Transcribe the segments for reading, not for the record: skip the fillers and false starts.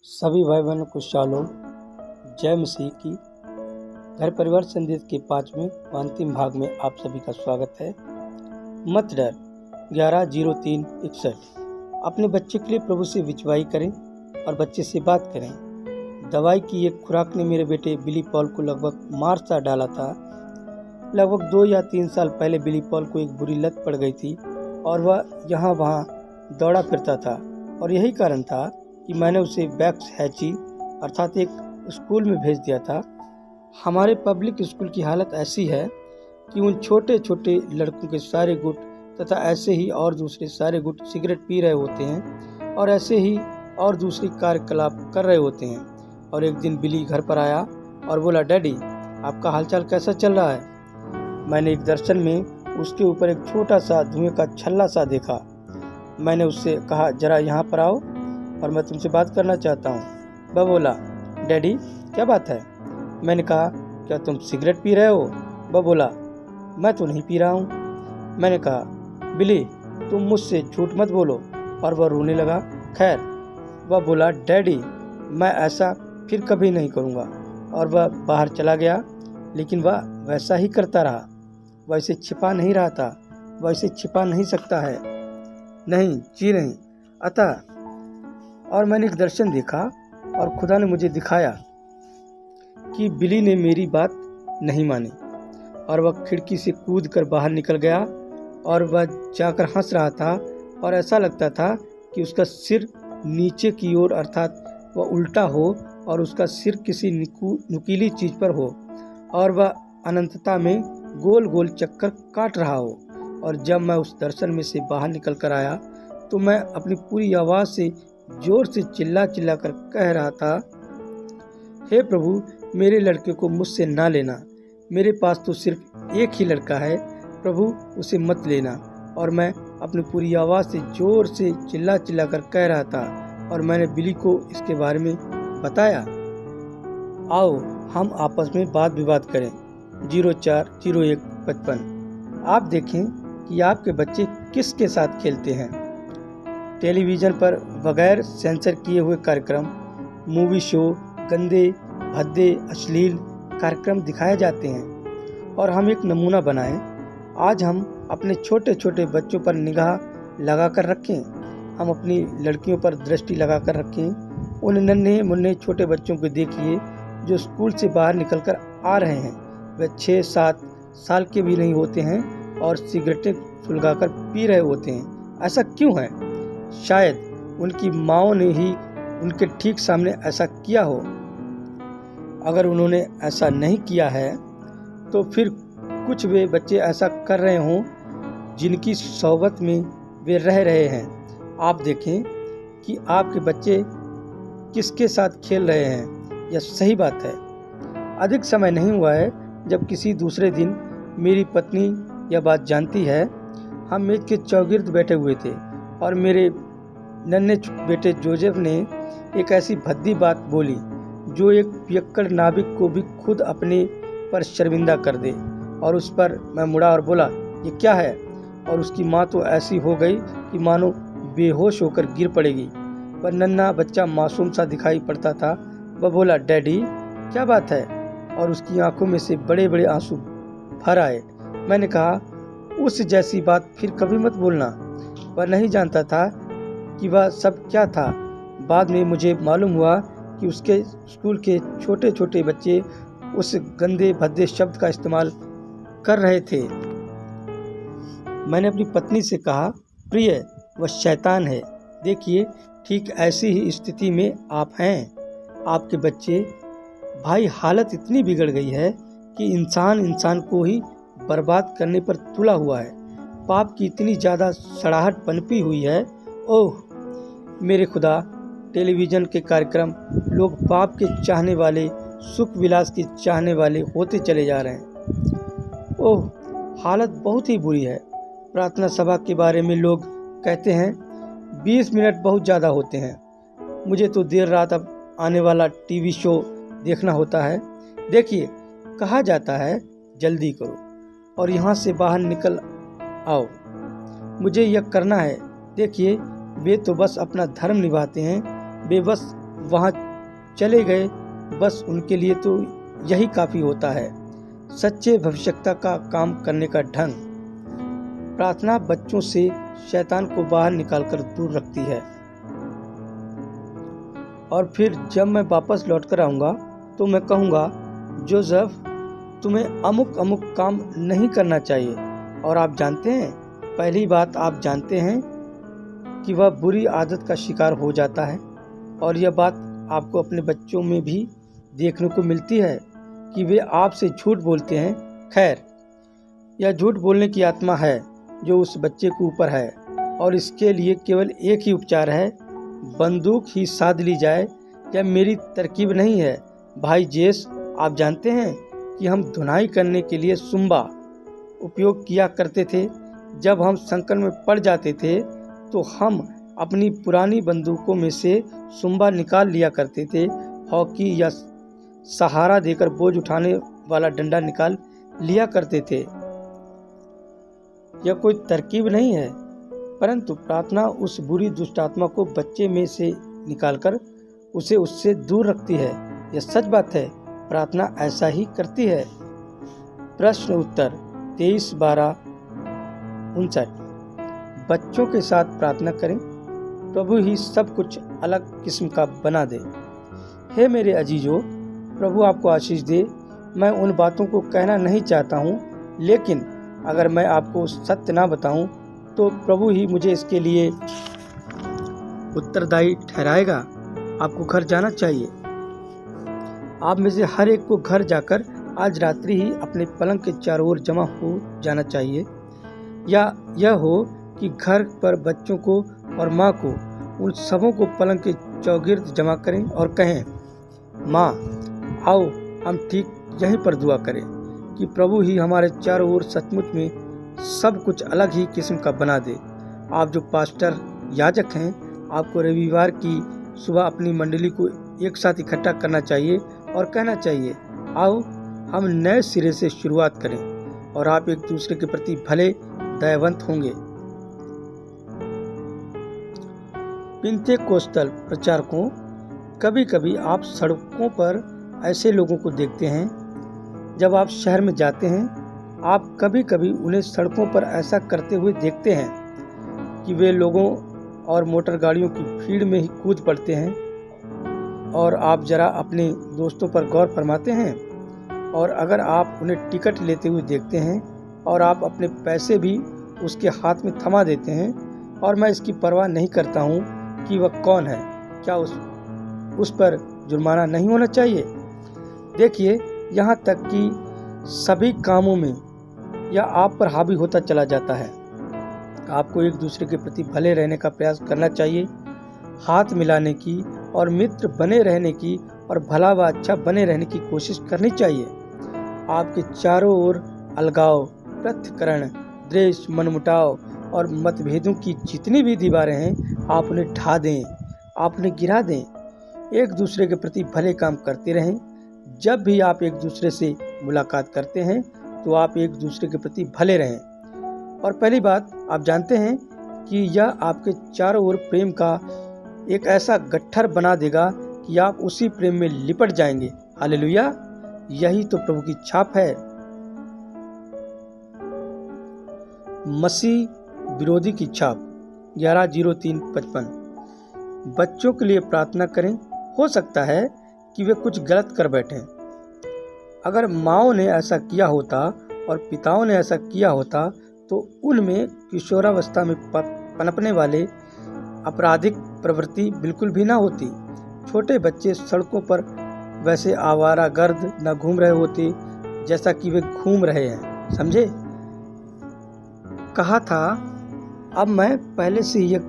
सभी भाई बहनों को शालोम, जय मसीह की। घर परिवार संदेश के 5वें व अंतिम भाग में आप सभी का स्वागत है। मत डर 11-03-61। अपने बच्चे के लिए प्रभु से विचवाई करें और बच्चे से बात करें। दवाई की एक खुराक ने मेरे बेटे बिली पॉल को लगभग मार सा डाला था। लगभग 2 या 3 साल पहले बिली पॉल को एक बुरी लत पड़ गई थी और वह यहाँ वहाँ दौड़ा फिरता था, और यही कारण था कि मैंने उसे बैक्स हैची अर्थात एक स्कूल में भेज दिया था। हमारे पब्लिक स्कूल की हालत ऐसी है कि उन छोटे छोटे लड़कों के सारे गुट तथा ऐसे ही और दूसरे सारे गुट सिगरेट पी रहे होते हैं और ऐसे ही और दूसरी कार्यकलाप कर रहे होते हैं। और एक दिन बिली घर पर आया और बोला, डैडी आपका हालचाल कैसा चल रहा है। मैंने एक दर्शन में उसके ऊपर एक छोटा सा धुएं का छल्ला सा देखा। मैंने उससे कहा, जरा यहाँ पर आओ और मैं तुमसे बात करना चाहता हूँ। वह बोला, डैडी क्या बात है। मैंने कहा, क्या तुम सिगरेट पी रहे हो। वह बोला, मैं तो नहीं पी रहा हूँ। मैंने कहा, बिली तुम मुझसे झूठ मत बोलो। और वह रोने लगा। खैर वह बोला, डैडी मैं ऐसा फिर कभी नहीं करूँगा। और वह बाहर चला गया, लेकिन वह वैसा ही करता रहा। वह इसे छिपा नहीं रहा था, वह इसे छिपा नहीं सकता है, नहीं जी नहीं। अतः और मैंने एक दर्शन देखा और खुदा ने मुझे दिखाया कि बिली ने मेरी बात नहीं मानी और वह खिड़की से कूदकर बाहर निकल गया। और वह जाकर हंस रहा था और ऐसा लगता था कि उसका सिर नीचे की ओर अर्थात वह उल्टा हो और उसका सिर किसी नुकीली चीज पर हो और वह अनंतता में गोल गोल चक्कर काट रहा हो। और जब मैं उस दर्शन में से बाहर निकल कर आया तो मैं अपनी पूरी आवाज़ से जोर से चिल्ला चिल्ला कर कह रहा था, हे प्रभु मेरे लड़के को मुझसे ना लेना। मेरे पास तो सिर्फ एक ही लड़का है, प्रभु उसे मत लेना। और मैं अपनी पूरी आवाज़ से जोर से चिल्ला चिल्ला कर कह रहा था। और मैंने बिली को इसके बारे में बताया। आओ हम आपस में बात विवाद करें। 04-01-55। आप देखें कि आपके बच्चे किसके साथ खेलते हैं। टेलीविज़न पर बगैर सेंसर किए हुए कार्यक्रम, मूवी शो, गंदे भद्दे अश्लील कार्यक्रम दिखाए जाते हैं और हम एक नमूना बनाएं। आज हम अपने छोटे छोटे बच्चों पर निगाह लगा कर रखें। हम अपनी लड़कियों पर दृष्टि लगा कर रखें। उन नन्हे मुन्ने छोटे बच्चों को देखिए जो स्कूल से बाहर निकल कर आ रहे हैं। वे 6-7 साल के भी नहीं होते हैं और सिगरेटें सुलगाकर पी रहे होते हैं। ऐसा क्यों है? शायद उनकी माँओं ने ही उनके ठीक सामने ऐसा किया हो। अगर उन्होंने ऐसा नहीं किया है तो फिर कुछ वे बच्चे ऐसा कर रहे हों जिनकी सोबत में वे रह रहे हैं। आप देखें कि आपके बच्चे किसके साथ खेल रहे हैं। यह सही बात है। अधिक समय नहीं हुआ है जब किसी दूसरे दिन मेरी पत्नी यह बात जानती है। हम मेज के चौगिर्द बैठे हुए थे और मेरे नन्हे बेटे जोसेफ ने एक ऐसी भद्दी बात बोली जो एक पियक्कड़ नाविक को भी खुद अपने पर शर्मिंदा कर दे। और उस पर मैं मुड़ा और बोला, ये क्या है। और उसकी माँ तो ऐसी हो गई कि मानो बेहोश होकर गिर पड़ेगी। वह नन्हा बच्चा मासूम सा दिखाई पड़ता था। वह बोला, डैडी क्या बात है। और उसकी आंखों में से बड़े बड़े आंसू भर आए। मैंने कहा, उस जैसी बात फिर कभी मत बोलना। वह नहीं जानता था कि वह सब क्या था। बाद में मुझे मालूम हुआ कि उसके स्कूल के छोटे छोटे बच्चे उस गंदे भद्दे शब्द का इस्तेमाल कर रहे थे। मैंने अपनी पत्नी से कहा, प्रिय वह शैतान है। देखिए ठीक ऐसी ही स्थिति में आप हैं। आपके बच्चे भाई हालत इतनी बिगड़ गई है कि इंसान को ही बर्बाद करने पर तुला हुआ है। पाप की इतनी ज़्यादा सड़ाहट पनपी हुई है। ओह मेरे खुदा, टेलीविज़न के कार्यक्रम लोग पाप के चाहने वाले, सुख विलास के चाहने वाले होते चले जा रहे हैं। ओह हालत बहुत ही बुरी है। प्रार्थना सभा के बारे में लोग कहते हैं 20 मिनट बहुत ज़्यादा होते हैं। मुझे तो देर रात अब आने वाला टीवी शो देखना होता है। देखिए कहा जाता है जल्दी करो और यहाँ से बाहर निकल आओ, मुझे यह करना है। देखिए वे तो बस अपना धर्म निभाते हैं, वे बस वहाँ चले गए, बस उनके लिए तो यही काफ़ी होता है। सच्चे भविष्यता का काम करने का ढंग। प्रार्थना बच्चों से शैतान को बाहर निकालकर दूर रखती है। और फिर जब मैं वापस लौट कर आऊँगा तो मैं कहूँगा, जोसेफ, तुम्हें अमुक अमुक काम नहीं करना चाहिए। और आप जानते हैं, पहली बात आप जानते हैं कि वह बुरी आदत का शिकार हो जाता है। और यह बात आपको अपने बच्चों में भी देखने को मिलती है कि वे आपसे झूठ बोलते हैं। खैर, यह झूठ बोलने की आत्मा है जो उस बच्चे के ऊपर है, और इसके लिए केवल एक ही उपचार है, बंदूक ही साध ली जाए। यह मेरी तरकीब नहीं है भाई जेस। आप जानते हैं कि हम धुनाई करने के लिए सुम्बा उपयोग किया करते थे। जब हम संकट में पड़ जाते थे तो हम अपनी पुरानी बंदूकों में से सुम्बा निकाल लिया करते थे। हॉकी या सहारा देकर बोझ उठाने वाला डंडा निकाल लिया करते थे। यह कोई तरकीब नहीं है, परंतु प्रार्थना उस बुरी दुष्टात्मा को बच्चे में से निकालकर उसे उससे दूर रखती है। यह सच बात है, प्रार्थना ऐसा ही करती है। प्रश्न उत्तर 23/12-59। बच्चों के साथ प्रार्थना करें, प्रभु ही सब कुछ अलग किस्म का बना दे। हे मेरे अजीजों, प्रभु आपको आशीष दे। मैं उन बातों को कहना नहीं चाहता हूँ, लेकिन अगर मैं आपको सत्य ना बताऊँ तो प्रभु ही मुझे इसके लिए उत्तरदायी ठहराएगा। आपको घर जाना चाहिए। आप में से हर एक को घर जाकर आज रात्रि ही अपने पलंग के चारों ओर जमा हो जाना चाहिए, या यह हो कि घर पर बच्चों को और माँ को, उन सबों को पलंग के चौगिर्द जमा करें और कहें, माँ आओ हम ठीक यहीं पर दुआ करें कि प्रभु ही हमारे चारों ओर सचमुच में सब कुछ अलग ही किस्म का बना दे। आप जो पास्टर याजक हैं, आपको रविवार की सुबह अपनी मंडली को एक साथ इकट्ठा करना चाहिए और कहना चाहिए, आओ हम नए सिरे से शुरुआत करें, और आप एक दूसरे के प्रति भले दयावंत होंगे। पेंतेकोस्टल प्रचारकों, कभी कभी आप सड़कों पर ऐसे लोगों को देखते हैं। जब आप शहर में जाते हैं, आप कभी कभी उन्हें सड़कों पर ऐसा करते हुए देखते हैं कि वे लोगों और मोटर गाड़ियों की भीड़ में ही कूद पड़ते हैं। और आप जरा अपने दोस्तों पर गौर फरमाते हैं, और अगर आप उन्हें टिकट लेते हुए देखते हैं और आप अपने पैसे भी उसके हाथ में थमा देते हैं, और मैं इसकी परवाह नहीं करता हूँ कि वह कौन है, क्या उस पर जुर्माना नहीं होना चाहिए? देखिए, यहाँ तक कि सभी कामों में यह आप पर हावी होता चला जाता है। आपको एक दूसरे के प्रति भले रहने का प्रयास करना चाहिए, हाथ मिलाने की और मित्र बने रहने की और भला व अच्छा बने रहने की कोशिश करनी चाहिए। आपके चारों ओर अलगाव, पृथक्करण, द्वेष, मनमुटाव और मतभेदों की जितनी भी दीवारें हैं, आप उन्हें ढा दें, आप उन्हें गिरा दें। एक दूसरे के प्रति भले काम करते रहें। जब भी आप एक दूसरे से मुलाकात करते हैं तो आप एक दूसरे के प्रति भले रहें। और पहली बात, आप जानते हैं कि यह आपके चारों ओर प्रेम का एक ऐसा गट्ठर बना देगा कि आप उसी प्रेम में लिपट जाएंगे। हालेलुया! यही तो प्रभु की छाप है। मसीह विरोधी की छाप 11/03-55। बच्चों के लिए प्रार्थना करें। हो सकता है कि वे कुछ गलत कर बैठें। अगर माँओं ने ऐसा किया होता और पिताओं ने ऐसा किया होता तो उनमें किशोरावस्था में पनपने वाले आपराधिक प्रवृत्ति बिल्कुल भी ना होती। छोटे बच्चे सड़कों पर वैसे आवारागर्द न घूम रहे होते जैसा कि वे घूम रहे हैं, समझे? कहा था, अब मैं पहले से ये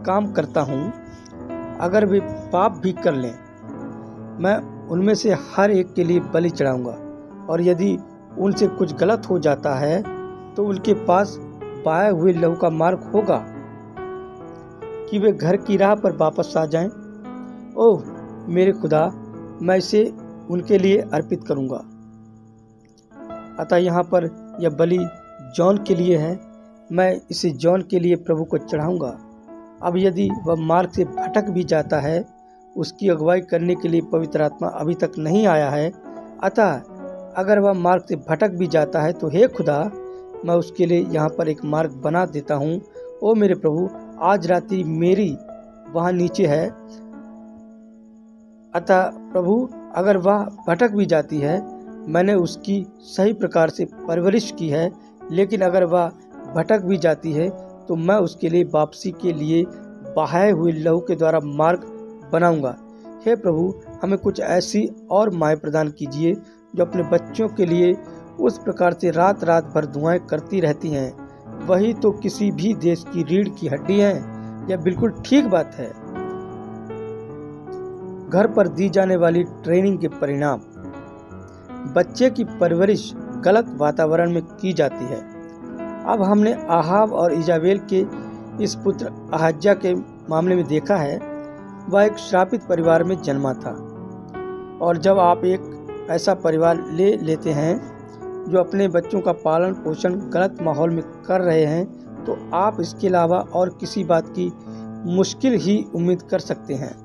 काम करता हूँ। अगर वे पाप भी कर लें, मैं उनमें से हर एक के लिए बलि चढ़ाऊंगा, और यदि उनसे कुछ गलत हो जाता है तो उनके पास पाए हुए लहू का मार्ग होगा कि वे घर की राह पर वापस आ जाएं। ओह मेरे खुदा, मैं इसे उनके लिए अर्पित करूंगा। अतः यहाँ पर यह बलि जॉन के लिए है। मैं इसे जॉन के लिए प्रभु को चढ़ाऊंगा। अब यदि वह मार्ग से भटक भी जाता है, उसकी अगुवाई करने के लिए पवित्र आत्मा अभी तक नहीं आया है। अतः अगर वह मार्ग से भटक भी जाता है तो हे खुदा, मैं उसके लिए यहाँ पर एक मार्ग बना देता हूँ। ओ मेरे प्रभु, आज रात्रि मेरी वहाँ नीचे है। अतः प्रभु, अगर वह भटक भी जाती है, मैंने उसकी सही प्रकार से परवरिश की है, लेकिन अगर वह भटक भी जाती है तो मैं उसके लिए वापसी के लिए बहाए हुए लहू के द्वारा मार्ग बनाऊंगा। हे प्रभु, हमें कुछ ऐसी और माएँ प्रदान कीजिए जो अपने बच्चों के लिए उस प्रकार से रात रात भर दुआएं करती रहती हैं। वही तो किसी भी देश की रीढ़ की हड्डी है। यह बिल्कुल ठीक बात है। घर पर दी जाने वाली ट्रेनिंग के परिणाम। बच्चे की परवरिश गलत वातावरण में की जाती है। अब हमने आहाब और इजाबेल के इस पुत्र अहज्या के मामले में देखा है। वह एक श्रापित परिवार में जन्मा था, और जब आप एक ऐसा परिवार ले लेते हैं जो अपने बच्चों का पालन पोषण गलत माहौल में कर रहे हैं, तो आप इसके अलावा और किसी बात की मुश्किल ही उम्मीद कर सकते हैं।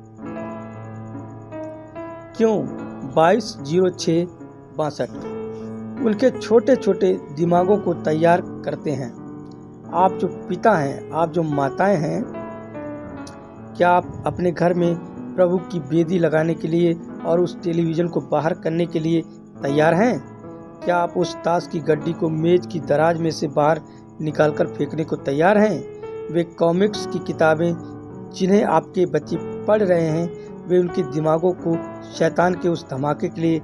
क्यों 22/06/62 उनके छोटे छोटे दिमागों को तैयार करते हैं। आप जो पिता हैं, आप जो माताएं हैं, क्या आप अपने घर में प्रभु की वेदी लगाने के लिए और उस टेलीविज़न को बाहर करने के लिए तैयार हैं? क्या आप उस ताश की गड्डी को मेज की दराज में से बाहर निकालकर फेंकने को तैयार हैं? वे कॉमिक्स की किताबें जिन्हें आपके बच्चे पढ़ रहे हैं, वे उनके दिमागों को शैतान के उस धमाके के लिए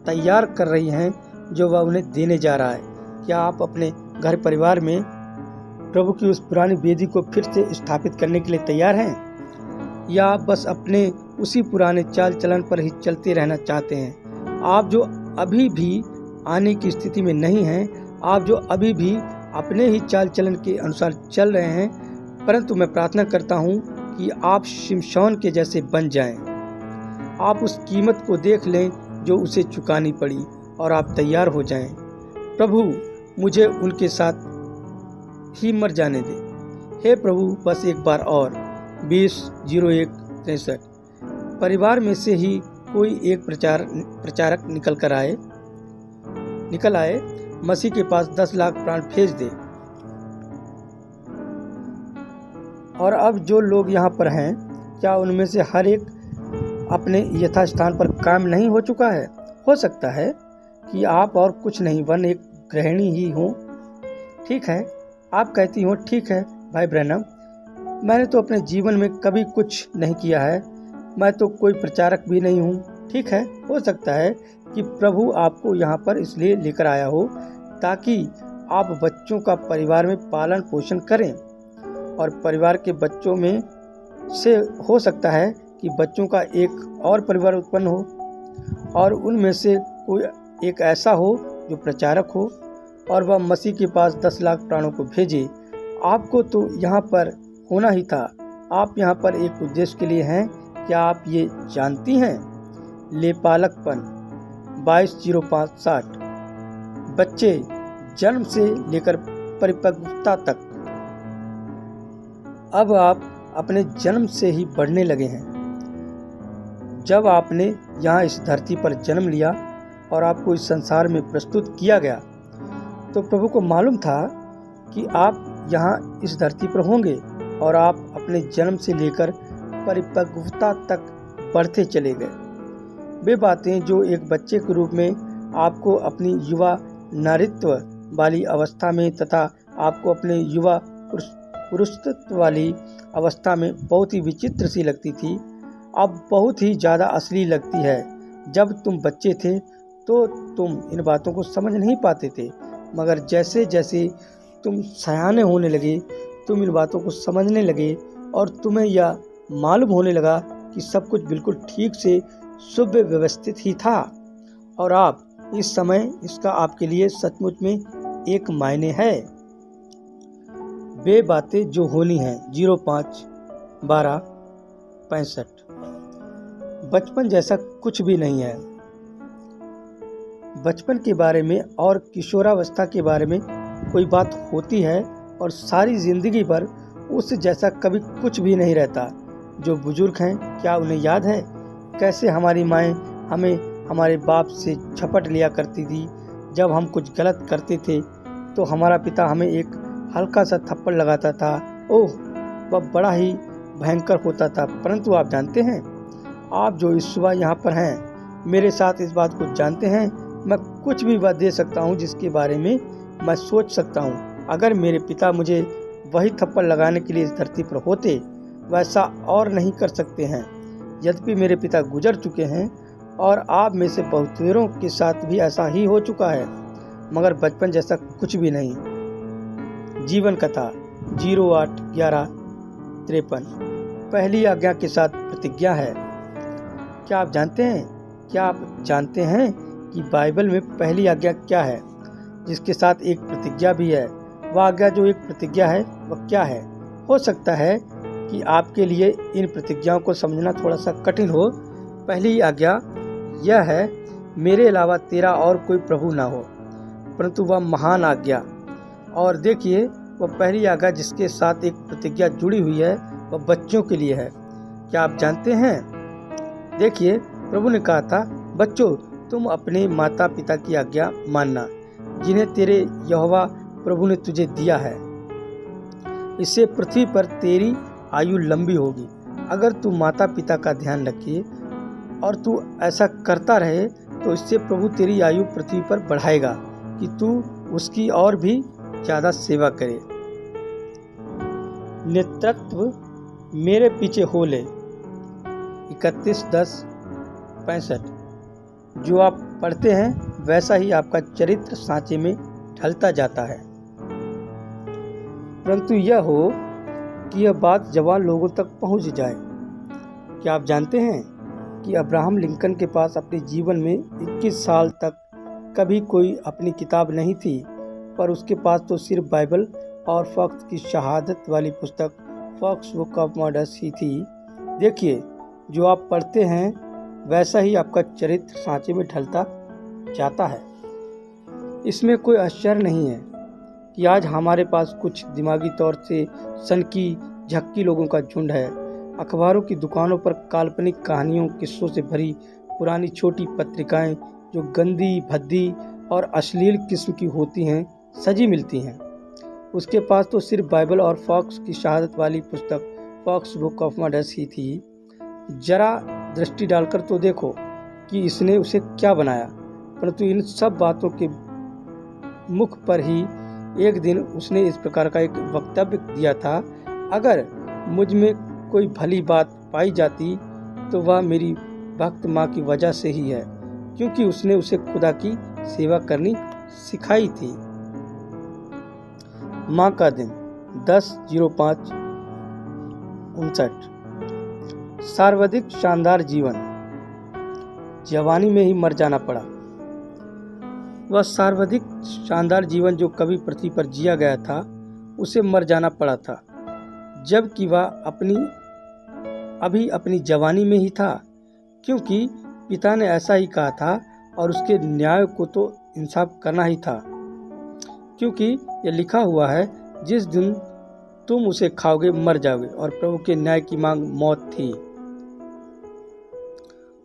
तैयार कर रही हैं जो वह उन्हें देने जा रहा है। क्या आप अपने घर परिवार में प्रभु की उस पुरानी वेदी को फिर से स्थापित करने के लिए तैयार हैं, या आप बस अपने उसी पुराने चाल चलन पर ही चलते रहना चाहते हैं? आप जो अभी भी आने की स्थिति में नहीं हैं, आप जो अभी भी अपने ही चाल चलन के अनुसार चल रहे हैं, परंतु मैं प्रार्थना करता हूँ कि आप शिमशोन के जैसे बन जाएं। आप उस कीमत को देख लें जो उसे चुकानी पड़ी, और आप तैयार हो जाएं। प्रभु, मुझे उनके साथ ही मर जाने दे। हे प्रभु, बस एक बार और। 20/01/63 परिवार में से ही कोई एक प्रचारक निकल आए, मसीह के पास 10 लाख प्राण भेज दे। और अब जो लोग यहाँ पर हैं, क्या उनमें से हर एक अपने यथास्थान पर कायम नहीं हो चुका है? हो सकता है कि आप और कुछ नहीं वन एक गृहिणी ही हो। ठीक है, आप कहती हो, ठीक है भाई ब्रैनम, मैंने तो अपने जीवन में कभी कुछ नहीं किया है, मैं तो कोई प्रचारक भी नहीं हूँ। ठीक है, हो सकता है कि प्रभु आपको यहाँ पर इसलिए लेकर आया हो ताकि आप बच्चों का परिवार में पालन पोषण करें, और परिवार के बच्चों में से हो सकता है कि बच्चों का एक और परिवार उत्पन्न हो, और उनमें से कोई एक ऐसा हो जो प्रचारक हो, और वह मसीह के पास 10 लाख प्राणों को भेजे। आपको तो यहाँ पर होना ही था। आप यहाँ पर एक उद्देश्य के लिए हैं। क्या आप ये जानती हैं? लेपालकपन 22/05/60 बच्चे जन्म से लेकर परिपक्वता तक। अब आप अपने जन्म से ही बढ़ने लगे हैं। जब आपने यहाँ इस धरती पर जन्म लिया और आपको इस संसार में प्रस्तुत किया गया, तो प्रभु को मालूम था कि आप यहाँ इस धरती पर होंगे, और आप अपने जन्म से लेकर परिपक्वता तक बढ़ते चले गए। वे बातें जो एक बच्चे के रूप में आपको अपनी युवा नारीत्व वाली अवस्था में तथा आपको अपने युवा पुरुषत्व वाली अवस्था में बहुत ही विचित्र सी लगती थी, अब बहुत ही ज़्यादा असली लगती है। जब तुम बच्चे थे तो तुम इन बातों को समझ नहीं पाते थे, मगर जैसे जैसे तुम सयाने होने लगे, तुम इन बातों को समझने लगे, और तुम्हें यह मालूम होने लगा कि सब कुछ बिल्कुल ठीक से सुव्यवस्थित ही था, और आप इस समय इसका आपके लिए सचमुच में एक मायने है। वे बातें जो होनी हैं। 05/12/65 बचपन जैसा कुछ भी नहीं है। बचपन के बारे में और किशोरावस्था के बारे में कोई बात होती है, और सारी जिंदगी भर उस जैसा कभी कुछ भी नहीं रहता। जो बुजुर्ग हैं, क्या उन्हें याद है कैसे हमारी माएँ हमें हमारे बाप से झपट लिया करती थी? जब हम कुछ गलत करते थे तो हमारा पिता हमें एक हल्का सा थप्पड़ लगाता था। ओह, वह बड़ा ही भयंकर होता था। परंतु आप जानते हैं, आप जो इस सुबह यहाँ पर हैं, मेरे साथ इस बात को जानते हैं, मैं कुछ भी वह दे सकता हूँ जिसके बारे में मैं सोच सकता हूँ। अगर मेरे पिता मुझे वही थप्पड़ लगाने के लिए इस धरती पर होते, वैसा और नहीं कर सकते हैं। यद्यपि मेरे पिता गुजर चुके हैं और आप में से बहुतेरों के साथ भी ऐसा ही हो चुका है, मगर बचपन जैसा कुछ भी नहीं। जीवन कथा 08/11/53 पहली आज्ञा के साथ प्रतिज्ञा है। क्या आप जानते हैं कि बाइबल में पहली आज्ञा क्या है, जिसके साथ एक प्रतिज्ञा भी है? वह आज्ञा जो एक प्रतिज्ञा है, वह क्या है? हो सकता है कि आपके लिए इन प्रतिज्ञाओं को समझना थोड़ा सा कठिन हो। पहली आज्ञा यह है, मेरे अलावा तेरा और कोई प्रभु ना हो। परंतु वह महान आज्ञा, और देखिए वह पहली आज्ञा जिसके साथ एक प्रतिज्ञा जुड़ी हुई है, वह बच्चों के लिए है। क्या आप जानते हैं? देखिए, प्रभु ने कहा था, बच्चों, तुम अपने माता पिता की आज्ञा मानना, जिन्हें तेरे यहोवा प्रभु ने तुझे दिया है। इससे पृथ्वी पर तेरी आयु लंबी होगी। अगर तू माता पिता का ध्यान रखे और तू ऐसा करता रहे तो इससे प्रभु तेरी आयु पृथ्वी पर बढ़ाएगा कि तू उसकी और भी ज़्यादा सेवा करे। नेतृत्व मेरे पीछे हो ले 31/10/65। जो आप पढ़ते हैं वैसा ही आपका चरित्र सांचे में ढलता जाता है। परंतु यह हो कि यह बात जवान लोगों तक पहुंच जाए। क्या आप जानते हैं कि अब्राहम लिंकन के पास अपने जीवन में 21 साल तक कभी कोई अपनी किताब नहीं थी, पर उसके पास तो सिर्फ बाइबल और फॉक्स की शहादत वाली पुस्तक फॉक्स बुक ऑफ मॉडर्स ही थी। देखिए, जो आप पढ़ते हैं वैसा ही आपका चरित्र सांचे में ढलता जाता है। इसमें कोई आश्चर्य नहीं है कि आज हमारे पास कुछ दिमागी तौर से सनकी झक्की लोगों का झुंड है। अखबारों की दुकानों पर काल्पनिक कहानियों, किस्सों से भरी पुरानी छोटी पत्रिकाएं जो गंदी, भद्दी और अश्लील किस्म की होती हैं, सजी मिलती हैं। उसके पास तो सिर्फ बाइबल और फॉक्स की शहादत वाली पुस्तक फॉक्स बुक ऑफ मॉडर्स ही थी। जरा दृष्टि डालकर तो देखो कि इसने उसे क्या बनाया। परंतु इन सब बातों के मुख पर ही एक दिन उसने इस प्रकार का एक वक्तव्य दिया था, अगर मुझ में कोई भली बात पाई जाती तो वह मेरी भक्त माँ की वजह से ही है, क्योंकि उसने उसे खुदा की सेवा करनी सिखाई थी। माँ का दिन 10/05/59। सर्वाधिक शानदार जीवन, जवानी में ही मर जाना पड़ा। वह सर्वाधिक शानदार जीवन जो कभी पृथ्वी पर जिया गया था, उसे मर जाना पड़ा था, जबकि वह अभी अपनी जवानी में ही था, क्योंकि पिता ने ऐसा ही कहा था और उसके न्याय को तो इंसाफ करना ही था। क्योंकि यह लिखा हुआ है, जिस दिन तुम उसे खाओगे मर जाओगे, और प्रभु के न्याय की मांग मौत थी।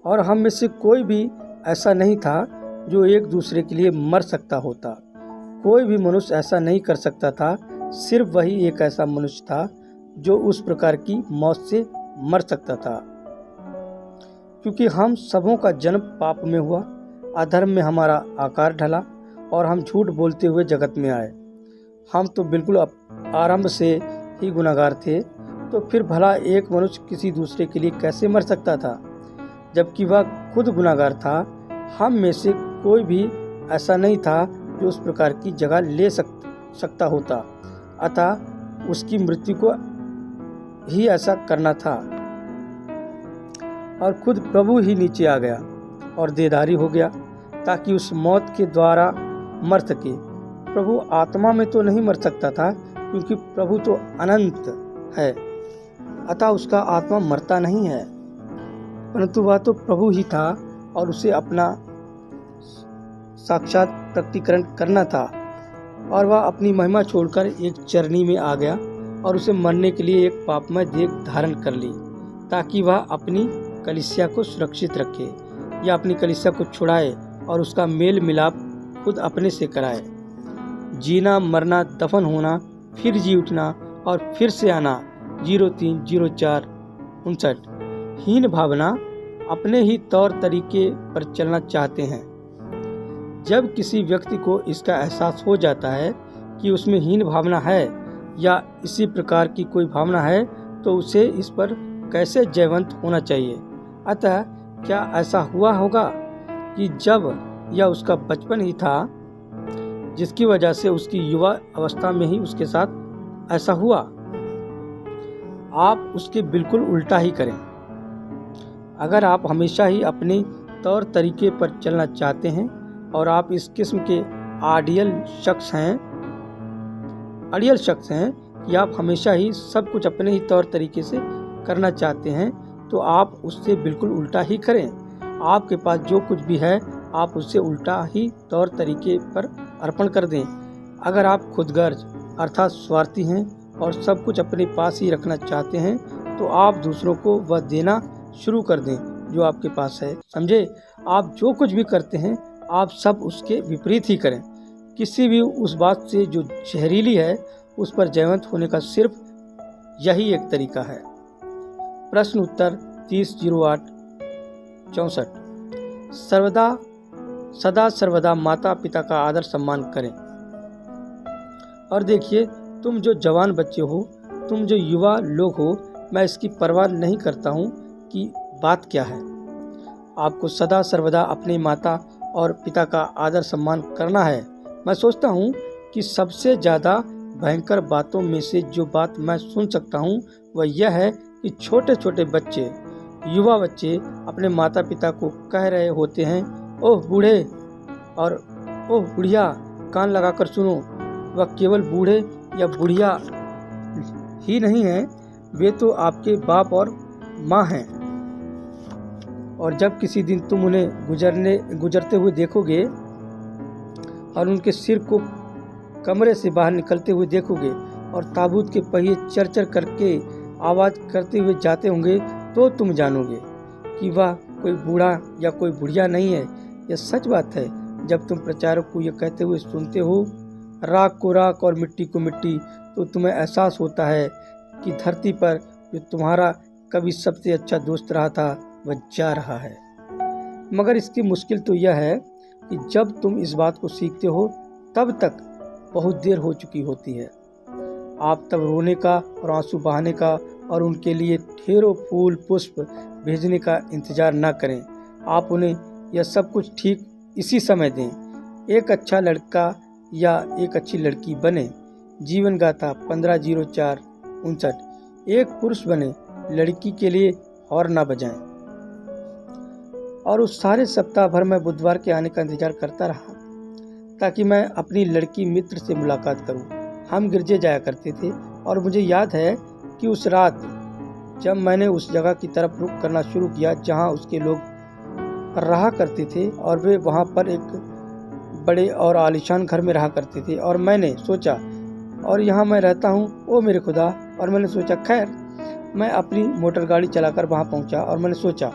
और हम में से कोई भी ऐसा नहीं था जो एक दूसरे के लिए मर सकता होता। कोई भी मनुष्य ऐसा नहीं कर सकता था। सिर्फ वही एक ऐसा मनुष्य था जो उस प्रकार की मौत से मर सकता था। क्योंकि हम सबों का जन्म पाप में हुआ, अधर्म में हमारा आकार ढला और हम झूठ बोलते हुए जगत में आए। हम तो बिल्कुल आरंभ से ही गुनाहगार थे, तो फिर भला एक मनुष्य किसी दूसरे के लिए कैसे मर सकता था, जबकि वह खुद गुनाहगार था। हम में से कोई भी ऐसा नहीं था जो उस प्रकार की जगह ले सकता होता, अतः उसकी मृत्यु को ही ऐसा करना था। और खुद प्रभु ही नीचे आ गया और देहधारी हो गया, ताकि उस मौत के द्वारा मर सके। प्रभु आत्मा में तो नहीं मर सकता था, क्योंकि प्रभु तो अनंत है, अतः उसका आत्मा मरता नहीं है। परंतु वह तो प्रभु ही था और उसे अपना साक्षात प्रकटीकरण करना था, और वह अपनी महिमा छोड़कर एक चरनी में आ गया और उसे मरने के लिए एक पापमय देह धारण कर ली। ताकि वह अपनी कलीसिया को सुरक्षित रखे या अपनी कलीसिया को छुड़ाए और उसका मेल मिलाप खुद अपने से कराए। जीना, मरना, दफन होना, फिर जी उठना और फिर से आना। 030459। हीन भावना अपने ही तौर तरीके पर चलना चाहते हैं। जब किसी व्यक्ति को इसका एहसास हो जाता है कि उसमें हीन भावना है या इसी प्रकार की कोई भावना है, तो उसे इस पर कैसे जयवंत होना चाहिए। अतः क्या ऐसा हुआ होगा कि जब यह उसका बचपन ही था, जिसकी वजह से उसकी युवा अवस्था में ही उसके साथ ऐसा हुआ। आप उसके बिल्कुल उल्टा ही करें। अगर आप हमेशा ही अपने तौर तरीके पर चलना चाहते हैं और आप इस किस्म के आइडियल शख्स हैं कि आप हमेशा ही सब कुछ अपने ही तौर तरीके से करना चाहते हैं, तो आप उससे बिल्कुल उल्टा ही करें। आपके पास जो कुछ भी है आप उससे उल्टा ही तौर तरीके पर अर्पण कर दें। अगर आप खुदगर्ज अर्थात स्वार्थी हैं और सब कुछ अपने पास ही रखना चाहते हैं, तो आप दूसरों को वह देना शुरू कर दें जो आपके पास है। समझे? आप जो कुछ भी करते हैं आप सब उसके विपरीत ही करें। किसी भी उस बात से जो जहरीली है उस पर जयवंत होने का सिर्फ यही एक तरीका है। प्रश्न उत्तर 30/08/64। सदा सर्वदा माता पिता का आदर सम्मान करें। और देखिए, तुम जो जवान बच्चे हो, तुम जो युवा लोग हो, मैं इसकी परवाह नहीं करता हूँ कि बात क्या है। आपको सदा सर्वदा अपने माता और पिता का आदर सम्मान करना है। मैं सोचता हूँ कि सबसे ज़्यादा भयंकर बातों में से जो बात मैं सुन सकता हूँ वह यह है कि छोटे छोटे बच्चे, युवा बच्चे अपने माता पिता को कह रहे होते हैं, ओह बूढ़े और ओह बुढ़िया, कान लगाकर सुनो। वह केवल बूढ़े या बुढ़िया ही नहीं हैं, वे तो आपके बाप और माँ हैं। और जब किसी दिन तुम उन्हें गुजरते हुए देखोगे और उनके सिर को कमरे से बाहर निकलते हुए देखोगे और ताबूत के पहिए चरचर करके आवाज़ करते हुए जाते होंगे, तो तुम जानोगे कि वह कोई बूढ़ा या कोई बुढ़िया नहीं है। यह सच बात है। जब तुम प्रचारक को यह कहते हुए सुनते हो, राख को राख और मिट्टी को मिट्टी, तो तुम्हें एहसास होता है कि धरती पर जो तुम्हारा कभी सबसे अच्छा दोस्त रहा था वह जा रहा है। मगर इसकी मुश्किल तो यह है कि जब तुम इस बात को सीखते हो तब तक बहुत देर हो चुकी होती है। आप तब रोने का और आंसू बहाने का और उनके लिए ढेरों फूल पुष्प भेजने का इंतजार न करें। आप उन्हें यह सब कुछ ठीक इसी समय दें। एक अच्छा लड़का या एक अच्छी लड़की बने। जीवन गाथा 15/04/59। एक पुरुष बने, लड़की के लिए हॉर्न ना बजाएं। और उस सारे सप्ताह भर मैं बुधवार के आने का इंतजार करता रहा ताकि मैं अपनी लड़की मित्र से मुलाकात करूं। हम गिरजे जाया करते थे और मुझे याद है कि उस रात जब मैंने उस जगह की तरफ रुख करना शुरू किया जहां उसके लोग रहा करते थे और वे वहां पर एक बड़े और आलीशान घर में रहा करते थे, और मैंने सोचा और यहाँ मैं रहता हूँ, ओ मेरे खुदा। और मैंने सोचा, खैर मैं अपनी मोटर गाड़ी चलाकर वहाँ पहुँचा और मैंने सोचा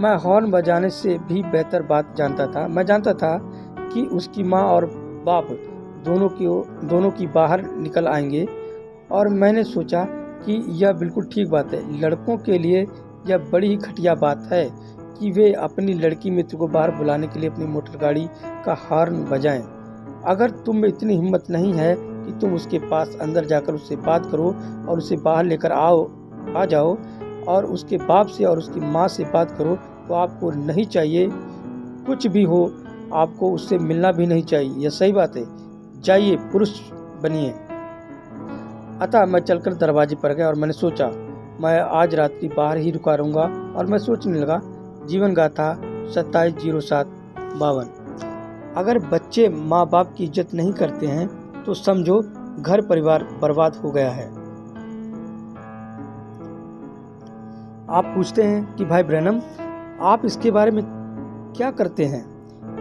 मैं हॉर्न बजाने से भी बेहतर बात जानता था। मैं जानता था कि उसकी माँ और बाप दोनों की बाहर निकल आएंगे, और मैंने सोचा कि यह बिल्कुल ठीक बात है। लड़कों के लिए यह बड़ी ही घटिया बात है कि वे अपनी लड़की मित्र को बाहर बुलाने के लिए अपनी मोटर गाड़ी का हॉर्न बजाएं। अगर तुम में इतनी हिम्मत नहीं है कि तुम उसके पास अंदर जाकर उससे बात करो और उसे बाहर लेकर आ जाओ और उसके बाप से और उसकी माँ से बात करो, तो आपको नहीं चाहिए, कुछ भी हो आपको उससे मिलना भी नहीं चाहिए। यह सही बात है। जाइए, पुरुष बनिए। अतः मैं चलकर दरवाजे पर गया और मैंने सोचा मैं आज रात्रि बाहर ही रुका रहूँगा। और मैं सोचने लगा, जीवन गाथा 27/07/52। अगर बच्चे माँ बाप की इज्जत नहीं करते हैं तो समझो घर परिवार बर्बाद हो गया है। आप पूछते हैं कि भाई ब्रैनम, आप इसके बारे में क्या करते हैं?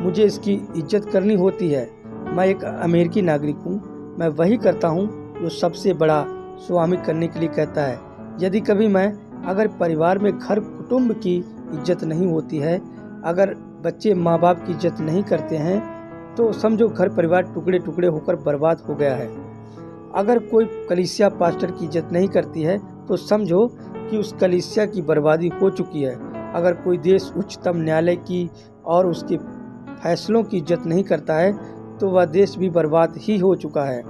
मुझे इसकी इज्जत करनी होती है। मैं एक अमेरिकी नागरिक हूँ। मैं वही करता हूँ जो सबसे बड़ा स्वामी करने के लिए कहता है। यदि कभी मैं अगर परिवार में घर कुटुंब की इज्जत नहीं होती है, अगर बच्चे माँ बाप की इज्जत नहीं करते हैं, तो समझो घर परिवार टुकड़े टुकड़े होकर बर्बाद हो गया है। अगर कोई कलीसिया पास्टर की इज्जत नहीं करती है, तो समझो कि उस कलीसिया की बर्बादी हो चुकी है। अगर कोई देश उच्चतम न्यायालय की और उसके फैसलों की इज्जत नहीं करता है, तो वह देश भी बर्बाद ही हो चुका है।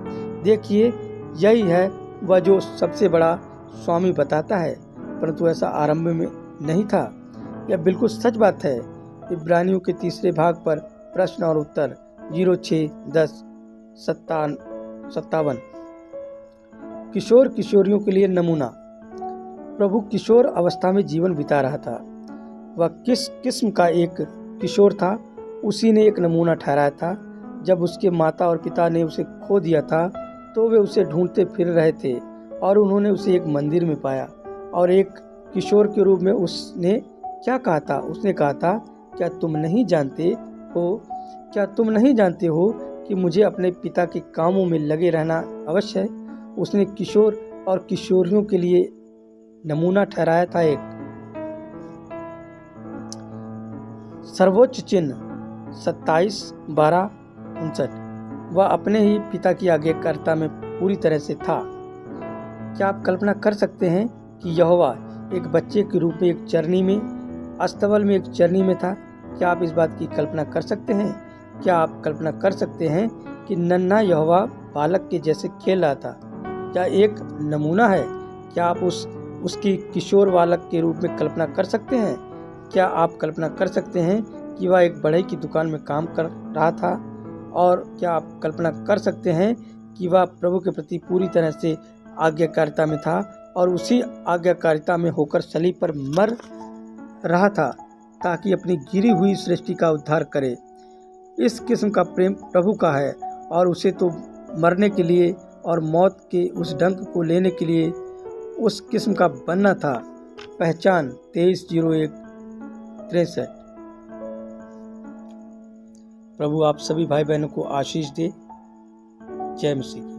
देखिए, यही है वह जो सबसे बड़ा स्वामी बताता है, परंतु ऐसा आरंभ में नहीं था। यह बिल्कुल सच बात है। इब्रानियों के 3 भाग पर प्रश्न और उत्तर 06-10-57। किशोर किशोरियों के लिए नमूना। प्रभु किशोर अवस्था में जीवन बिता रहा था। वह किस किस्म का एक किशोर था, उसी ने एक नमूना ठहराया था। जब उसके माता और पिता ने उसे खो दिया था, तो वे उसे ढूंढते फिर रहे थे और उन्होंने उसे एक मंदिर में पाया। और एक किशोर के रूप में उसने क्या कहा था? उसने कहा था, क्या तुम नहीं जानते हो कि मुझे अपने पिता के कामों में लगे रहना अवश्य है? उसने किशोर और किशोरियों के लिए नमूना ठहराया था। एक सर्वोच्च चिन्ह 27-12-59। वह अपने ही पिता की आज्ञाकारिता में पूरी तरह से था। क्या आप कल्पना कर सकते हैं कि यहोवा एक बच्चे के रूप में एक चरनी में, अस्तबल में एक चरनी में था? क्या आप इस बात की कल्पना कर सकते हैं? क्या आप कल्पना कर सकते हैं कि नन्हा यहोवा बालक के जैसे खेल रहा था? क्या एक नमूना है? क्या आप उसकी किशोर बालक के रूप में कल्पना कर सकते हैं? क्या आप कल्पना कर सकते हैं कि वह एक बढ़ई की दुकान में काम कर रहा था? और क्या आप कल्पना कर सकते हैं कि वह प्रभु के प्रति पूरी तरह से आज्ञाकारिता में था और उसी आज्ञाकारिता में होकर सलीब पर मर रहा था ताकि अपनी गिरी हुई सृष्टि का उद्धार करे? इस किस्म का प्रेम प्रभु का है और उसे तो मरने के लिए और मौत के उस डंक को लेने के लिए उस किस्म का बनना था। पहचान 23-01-63। प्रभु आप सभी भाई बहनों को आशीष दे। जय मसीह।